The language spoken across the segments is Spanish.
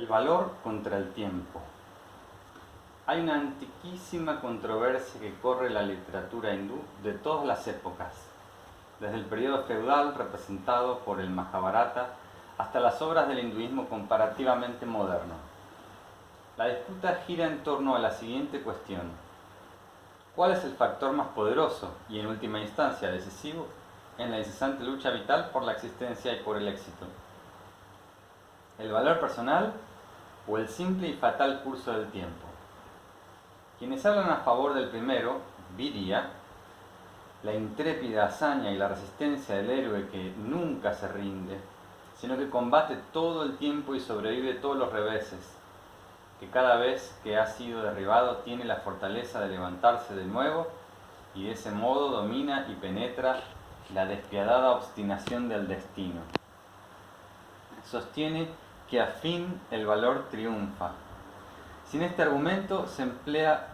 El valor contra el tiempo. Hay una antiquísima controversia que corre la literatura hindú de todas las épocas, desde el periodo feudal representado por el Mahabharata hasta las obras del hinduismo comparativamente moderno. La disputa gira en torno a la siguiente cuestión: ¿cuál es el factor más poderoso y en última instancia decisivo en la incesante lucha vital por la existencia y por el éxito? ¿El valor personal o el simple y fatal curso del tiempo? Quienes hablan a favor del primero, Virya, la intrépida hazaña y la resistencia del héroe que nunca se rinde, sino que combate todo el tiempo y sobrevive todos los reveses, que cada vez que ha sido derribado tiene la fortaleza de levantarse de nuevo y de ese modo domina y penetra la despiadada obstinación del destino. Sostiene que a fin el valor triunfa. Sin este argumento se emplea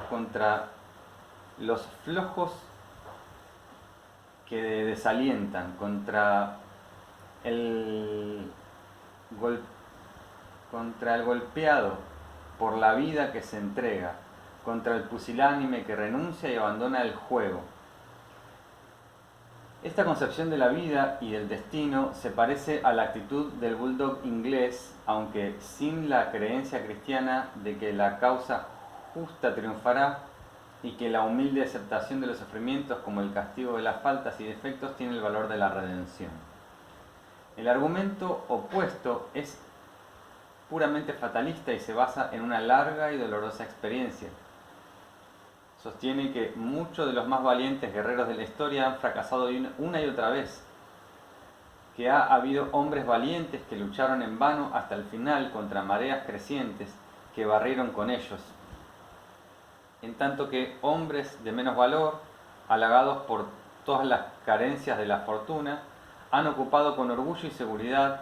contra los flojos que desalientan, contra el golpeado por la vida que se entrega, contra el pusilánime que renuncia y abandona el juego. Esta concepción de la vida y del destino se parece a la actitud del bulldog inglés, aunque sin la creencia cristiana de que la causa justa triunfará y que la humilde aceptación de los sufrimientos como el castigo de las faltas y defectos tiene el valor de la redención. El argumento opuesto es puramente fatalista y se basa en una larga y dolorosa experiencia. Sostiene que muchos de los más valientes guerreros de la historia han fracasado una y otra vez, que ha habido hombres valientes que lucharon en vano hasta el final contra mareas crecientes que barrieron con ellos, en tanto que hombres de menos valor, halagados por todas las carencias de la fortuna, han ocupado con orgullo y seguridad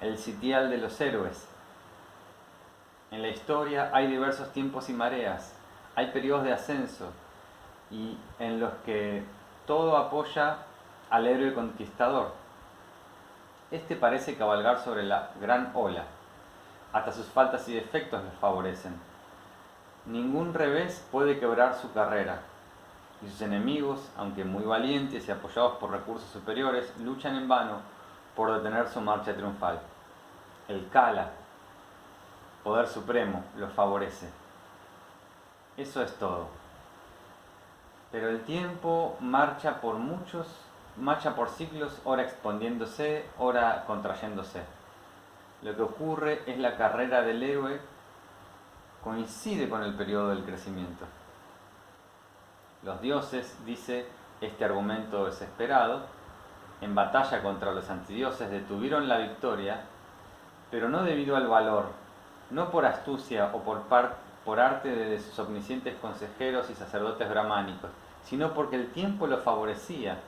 el sitial de los héroes. En la historia hay diversos tiempos y mareas, hay periodos de ascenso y en los que todo apoya al héroe conquistador. Este parece cabalgar sobre la gran ola, hasta sus faltas y defectos les favorecen. Ningún revés puede quebrar su carrera, y sus enemigos, aunque muy valientes y apoyados por recursos superiores, luchan en vano por detener su marcha triunfal. El Kala, poder supremo, los favorece. Eso es todo. Pero el tiempo marcha por siglos, ora expandiéndose, ora contrayéndose. Lo que ocurre es la carrera del héroe coincide con el periodo del crecimiento. Los dioses, dice este argumento desesperado, en batalla contra los antidioses detuvieron la victoria, pero no debido al valor, no por astucia o por arte de sus omniscientes consejeros y sacerdotes brahmánicos, sino porque el tiempo lo favorecía.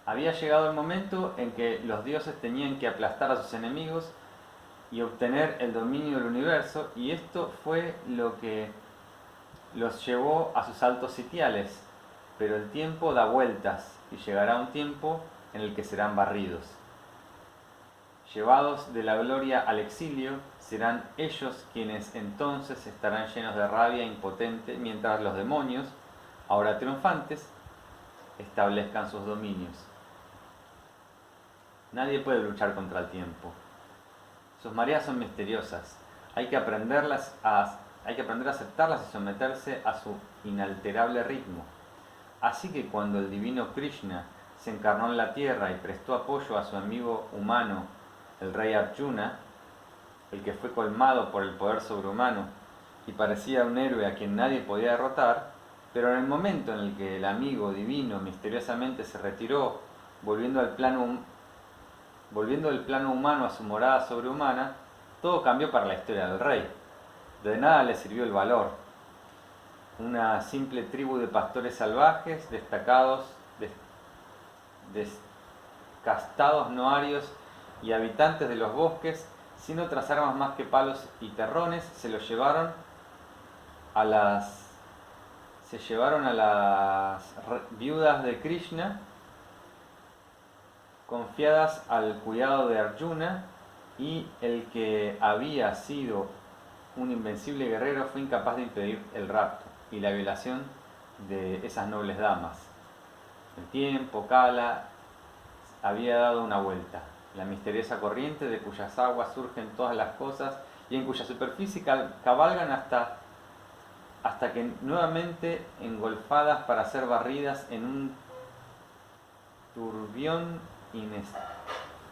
Había llegado el momento en que los dioses tenían que aplastar a sus enemigos y obtener el dominio del universo, y esto fue lo que los llevó a sus altos sitiales. Pero el tiempo da vueltas y llegará un tiempo en el que serán barridos. Llevados de la gloria al exilio, serán ellos quienes entonces estarán llenos de rabia impotente, mientras los demonios, ahora triunfantes, establezcan sus dominios. Nadie puede luchar contra el tiempo. Sus mareas son misteriosas. Hay que aprender a aceptarlas y someterse a su inalterable ritmo. Así que cuando el divino Krishna se encarnó en la tierra y prestó apoyo a su amigo humano, el rey Arjuna, el que fue colmado por el poder sobrehumano y parecía un héroe a quien nadie podía derrotar, pero en el momento en el que el amigo divino misteriosamente se retiró, volviendo del plano humano a su morada sobrehumana, todo cambió para la historia del rey. De nada le sirvió el valor. Una simple tribu de pastores salvajes, descastados noarios y habitantes de los bosques, sin otras armas más que palos y terrones, se llevaron a las viudas de Krishna confiadas al cuidado de Arjuna, y el que había sido un invencible guerrero fue incapaz de impedir el rapto y la violación de esas nobles damas. El tiempo, Kala, había dado una vuelta, la misteriosa corriente de cuyas aguas surgen todas las cosas y en cuya superficie cabalgan hasta que nuevamente engolfadas para ser barridas en un turbión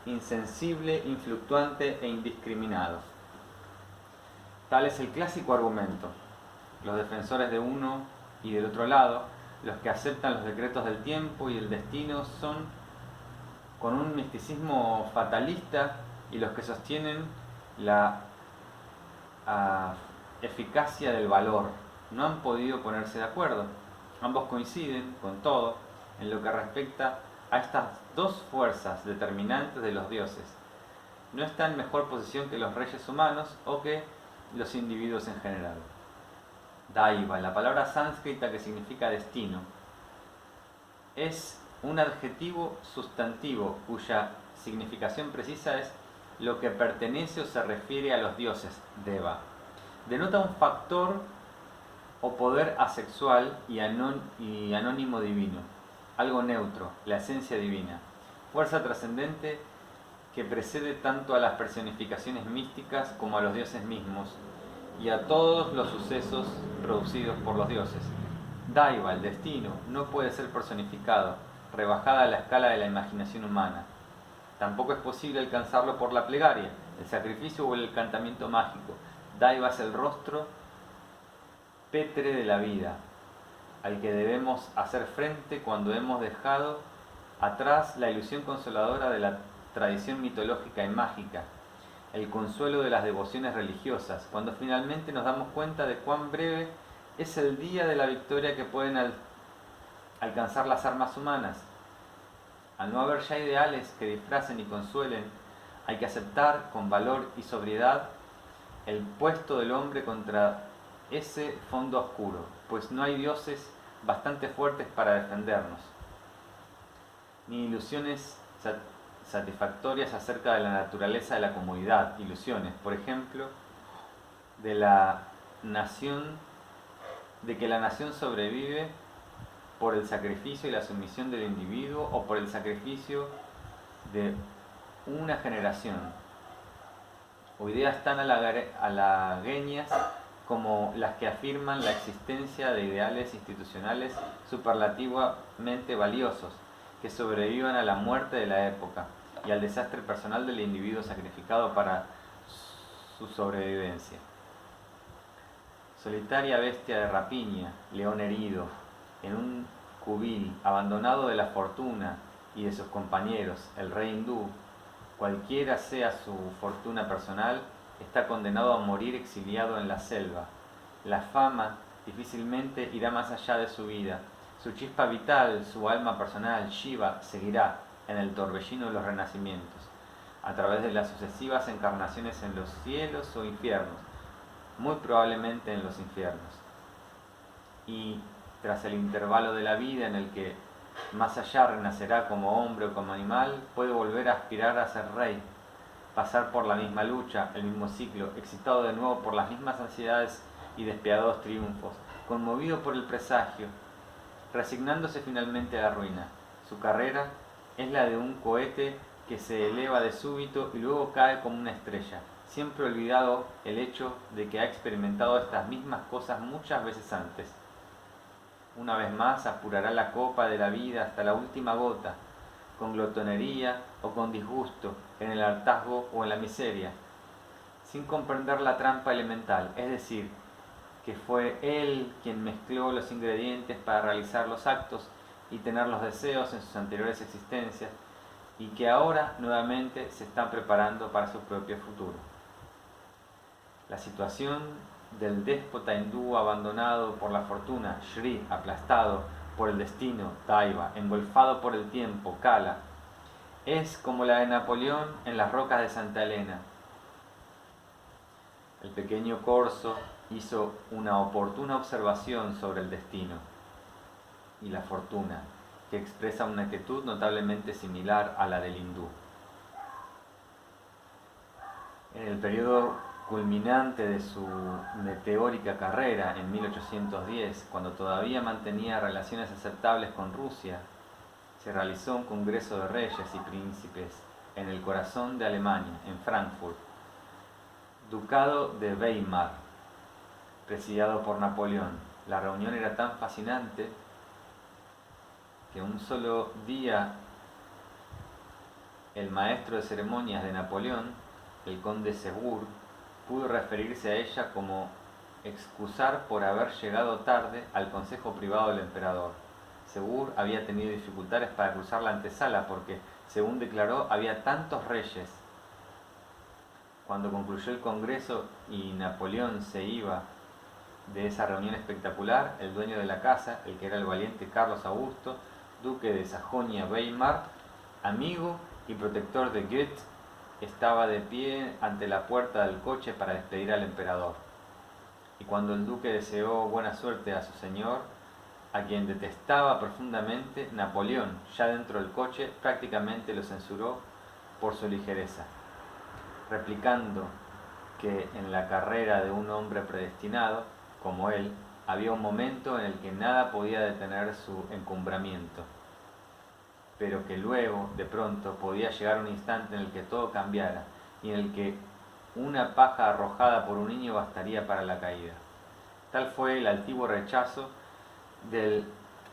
insensible, influctuante e indiscriminado. Tal es el clásico argumento. Los defensores de uno y del otro lado, los que aceptan los decretos del tiempo y el destino, son con un misticismo fatalista, y los que sostienen la eficacia del valor. No han podido ponerse de acuerdo. Ambos coinciden, con todo, en lo que respecta a estas dos fuerzas determinantes de los dioses. No está en mejor posición que los reyes humanos o que los individuos en general. Daiva, la palabra sánscrita que significa destino, es un adjetivo sustantivo cuya significación precisa es lo que pertenece o se refiere a los dioses, Deva. Denota un factor o poder asexual y anónimo divino, algo neutro, la esencia divina, fuerza trascendente que precede tanto a las personificaciones místicas como a los dioses mismos y a todos los sucesos producidos por los dioses. Daiva, el destino, no puede ser personificado, rebajada a la escala de la imaginación humana. Tampoco es posible alcanzarlo por la plegaria, el sacrificio o el encantamiento mágico. Daiva es el rostro pétre de la vida, al que debemos hacer frente cuando hemos dejado atrás la ilusión consoladora de la tradición mitológica y mágica, el consuelo de las devociones religiosas, cuando finalmente nos damos cuenta de cuán breve es el día de la victoria que pueden alcanzar las armas humanas. Al no haber ya ideales que disfracen y consuelen, hay que aceptar con valor y sobriedad el puesto del hombre contra ese fondo oscuro, pues no hay dioses bastante fuertes para defendernos, ni ilusiones satisfactorias acerca de la naturaleza de la comunidad, ilusiones, por ejemplo, de que la nación sobrevive por el sacrificio y la sumisión del individuo o por el sacrificio de una generación, o ideas tan halagüeñas como las que afirman la existencia de ideales institucionales superlativamente valiosos que sobrevivan a la muerte de la época y al desastre personal del individuo sacrificado para su sobrevivencia. Solitaria bestia de rapiña, león herido, en un cubil, abandonado de la fortuna y de sus compañeros, el rey hindú, cualquiera sea su fortuna personal, está condenado a morir exiliado en la selva. La fama difícilmente irá más allá de su vida. Su chispa vital, su alma personal, Shiva, seguirá en el torbellino de los renacimientos, a través de las sucesivas encarnaciones en los cielos o infiernos, muy probablemente en los infiernos. Y tras el intervalo de la vida en el que más allá renacerá como hombre o como animal, puede volver a aspirar a ser rey, pasar por la misma lucha, el mismo ciclo, excitado de nuevo por las mismas ansiedades y despiadados triunfos, conmovido por el presagio, resignándose finalmente a la ruina. Su carrera es la de un cohete que se eleva de súbito y luego cae como una estrella, siempre olvidado el hecho de que ha experimentado estas mismas cosas muchas veces antes. Una vez más apurará la copa de la vida hasta la última gota, con glotonería o con disgusto, en el hartazgo o en la miseria, sin comprender la trampa elemental, es decir, que fue él quien mezcló los ingredientes para realizar los actos y tener los deseos en sus anteriores existencias, y que ahora nuevamente se está preparando para su propio futuro. La situación del déspota hindú abandonado por la fortuna, Shri, aplastado por el destino, Daiva, engolfado por el tiempo, Kala, es como la de Napoleón en las rocas de Santa Elena. El pequeño Corso hizo una oportuna observación sobre el destino y la fortuna, que expresa una actitud notablemente similar a la del hindú. En el periodo culminante de su meteórica carrera, en 1810, cuando todavía mantenía relaciones aceptables con Rusia, se realizó un congreso de reyes y príncipes en el corazón de Alemania, en Frankfurt, Ducado de Weimar, presidido por Napoleón. La reunión era tan fascinante que un solo día el maestro de ceremonias de Napoleón, el conde Segur, pudo referirse a ella como excusar por haber llegado tarde al consejo privado del emperador. Segur había tenido dificultades para cruzar la antesala porque, según declaró, había tantos reyes. Cuando concluyó el congreso y Napoleón se iba de esa reunión espectacular, el dueño de la casa, el que era el valiente Carlos Augusto, duque de Sajonia-Weimar, amigo y protector de Goethe, estaba de pie ante la puerta del coche para despedir al emperador. Y cuando el duque deseó buena suerte a su señor, a quien detestaba profundamente, Napoleón, ya dentro del coche, prácticamente lo censuró por su ligereza, replicando que en la carrera de un hombre predestinado, como él, había un momento en el que nada podía detener su encumbramiento, pero que luego, de pronto, podía llegar un instante en el que todo cambiara y en el que una paja arrojada por un niño bastaría para la caída. Tal fue el altivo rechazo del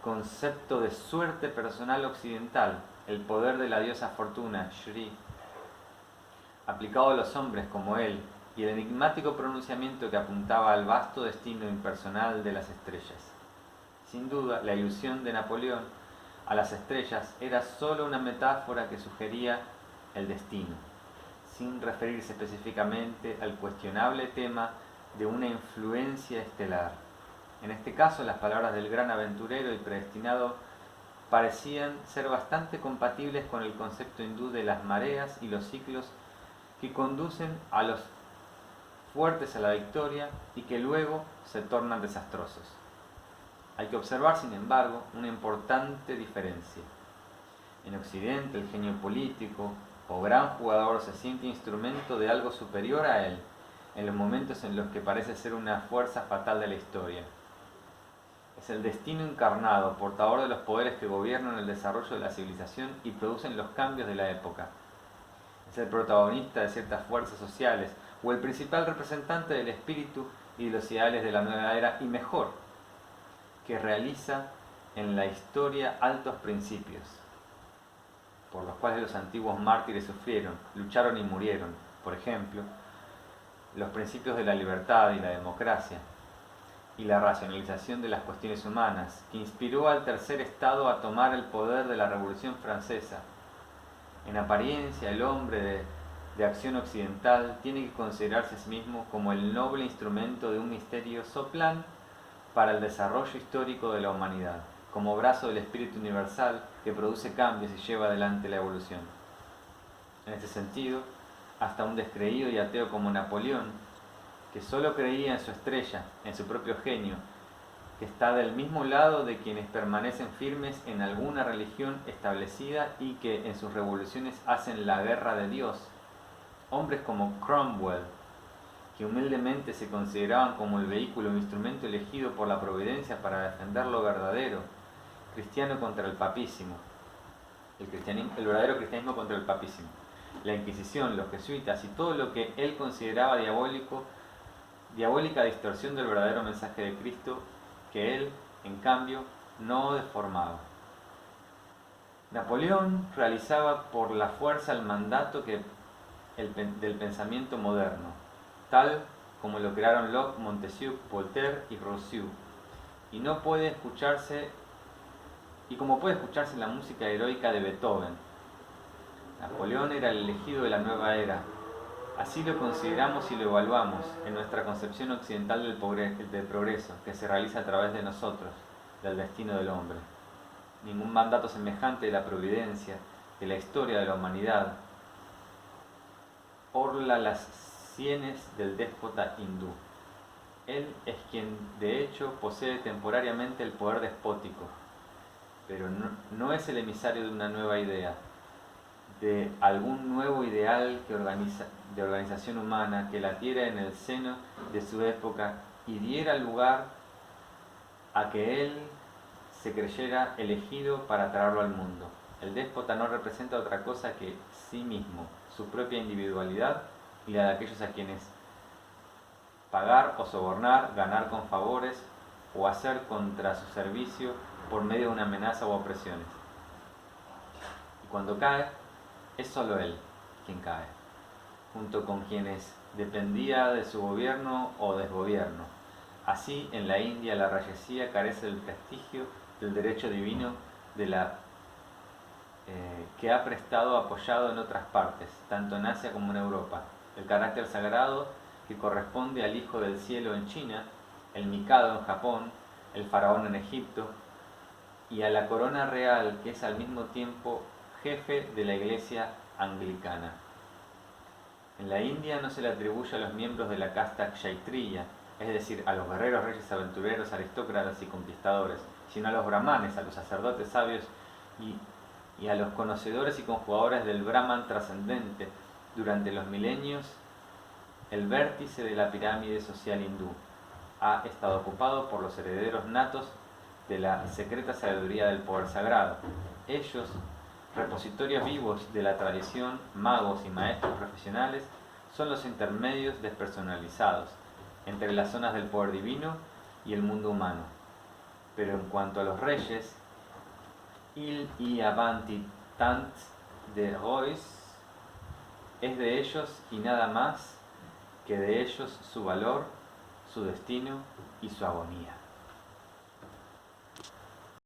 concepto de suerte personal occidental, el poder de la diosa Fortuna, Shri, aplicado a los hombres como él, y el enigmático pronunciamiento que apuntaba al vasto destino impersonal de las estrellas. Sin duda, la ilusión de Napoleón a las estrellas era sólo una metáfora que sugería el destino, sin referirse específicamente al cuestionable tema de una influencia estelar. En este caso, las palabras del gran aventurero y predestinado parecían ser bastante compatibles con el concepto hindú de las mareas y los ciclos que conducen a los fuertes a la victoria y que luego se tornan desastrosos. Hay que observar, sin embargo, una importante diferencia. En Occidente, el genio político o gran jugador se siente instrumento de algo superior a él, en los momentos en los que parece ser una fuerza fatal de la historia. Es el destino encarnado, portador de los poderes que gobiernan el desarrollo de la civilización y producen los cambios de la época. Es el protagonista de ciertas fuerzas sociales o el principal representante del espíritu y de los ideales de la nueva era, y mejor, que realiza en la historia altos principios, por los cuales los antiguos mártires sufrieron, lucharon y murieron. Por ejemplo, los principios de la libertad y la democracia, y la racionalización de las cuestiones humanas, que inspiró al tercer estado a tomar el poder de la Revolución Francesa. En apariencia, el hombre de acción occidental tiene que considerarse a sí mismo como el noble instrumento de un misterioso plan para el desarrollo histórico de la humanidad, como brazo del espíritu universal que produce cambios y lleva adelante la evolución. En este sentido, hasta un descreído y ateo como Napoleón, que solo creía en su estrella, en su propio genio, que está del mismo lado de quienes permanecen firmes en alguna religión establecida y que en sus revoluciones hacen la guerra de Dios. Hombres como Cromwell, que humildemente se consideraban como el vehículo o instrumento elegido por la providencia para defender lo verdadero, cristiano contra el papísimo, el verdadero cristianismo contra el papísimo, la Inquisición, los jesuitas y todo lo que él consideraba diabólica distorsión del verdadero mensaje de Cristo, que él, en cambio, no deformaba. Napoleón realizaba por la fuerza el mandato del pensamiento moderno, tal como lo crearon Locke, Montesquieu, Voltaire y Rousseau, y como puede escucharse en la música heroica de Beethoven. Napoleón era el elegido de la nueva era. Así lo consideramos y lo evaluamos en nuestra concepción occidental del progreso que se realiza a través de nosotros, del destino del hombre. Ningún mandato semejante de la providencia, de la historia de la humanidad, orla las sienes del déspota hindú. Él es quien, de hecho, posee temporariamente el poder despótico, pero no es el emisario de una nueva idea, de algún nuevo ideal de organización humana que latiera en el seno de su época y diera lugar a que él se creyera elegido para traerlo al mundo. El déspota no representa otra cosa que sí mismo, su propia individualidad y la de aquellos a quienes pagar o sobornar, ganar con favores o hacer contra su servicio por medio de una amenaza o opresiones. Y cuando cae, es solo él quien cae, junto con quienes dependía de su gobierno o desgobierno. Así, en la India, la reyesía carece del prestigio del derecho divino de la que ha prestado apoyado en otras partes, tanto en Asia como en Europa. El carácter sagrado que corresponde al Hijo del Cielo en China, el Mikado en Japón, el Faraón en Egipto, y a la corona real que es al mismo tiempo jefe de la Iglesia anglicana. En la India no se le atribuye a los miembros de la casta kshatriya, es decir, a los guerreros, reyes, aventureros, aristócratas y conquistadores, sino a los brahmanes, a los sacerdotes sabios y a los conocedores y conjugadores del Brahman trascendente. Durante los milenios, el vértice de la pirámide social hindú ha estado ocupado por los herederos natos de la secreta sabiduría del poder sagrado. Ellos, repositorios vivos de la tradición, magos y maestros profesionales, son los intermedios despersonalizados entre las zonas del poder divino y el mundo humano. Pero en cuanto a los reyes, Il y Avanti Tant de Rois, es de ellos y nada más que de ellos su valor, su destino y su agonía.